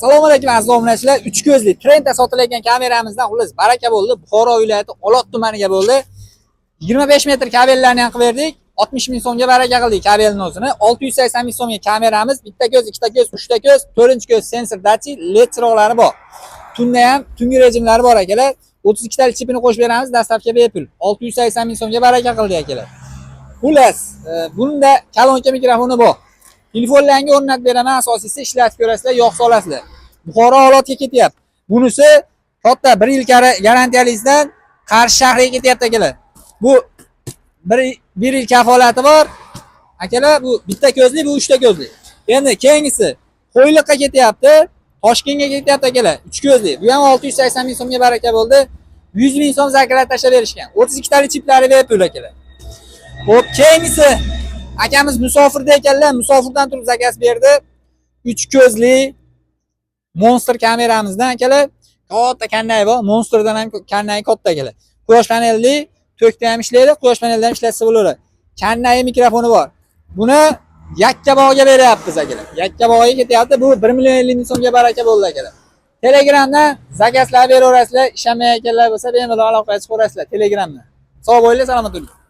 Assalomu alaykum aziz obunachilar. 3 ko'zli trendda sotilayotgan kameramizdan xullas baraka bo'ldi. Buxoro viloyati Olot tumaniga bo'ldi. 25 metr kabellarni ham qilib berdik. 60 ming so'mga baraka qildik kabelning o'zini. 680 ming so'mga kameramiz, bitta ko'z, ikkita ko'z, uchta ko'z, 4-ko'z sensor datchik, LED chiroqlari bor. Tunda ham tungi rejimlari bor akalar. 32 talik chipini qo'shib beramiz, dastlabki bepul. 680 ming so'mga baraka qildik akalar. Xullas, bunda kolonka mikrofoni bor. Telefonlarga o'rnatib beraman, asosiysi ishlatib ko'rasizlar, yo'q solasizlar. Buxoro Olotga ketyapti. Bunisi katta 1 yil garantiyalizdan Qarshi shahriga ketyapti akalar. Bu 1 yil kafolati bor. Akalar, bu bitta ko'zli, bu 3 ta ko'zli. Endi keyingisi Qo'yliqqa ketyapti, Toshkentga ketyapti akalar. 3 ko'zli. Bu ham 680 ming so'mga baraka bo'ldi. 100 ming so'm zakolat tashlab berishgan. 32 talik chiplari bepul akalar. Xo'p, keyingisi akamiz musofirda ekanlar, musofirdan turib zakaz berdi. 3 ko'zli Monster kameramizdan akalar. Katta kannay bor, Monsterdan ham kannay katta akalar. Quyosh panelli, to'kda ham ishlaydi, quyosh paneldan ham ishlatsa bo'laveradi. Kannay mikrofoni bor. Buni Yakkabog'ga beryapmiz akalar. Yakkabog'ga ketyapti. Bu 1 million 50 ming so'mga baraka bo'ldi akalar. Telegramdan zakazlar beraverasizlar, ishonmayotganlar bo'lsa bemalol aloqaga chiqaverasizlar Telegramdan. Sog' bo'linglar, salomat bo'ling.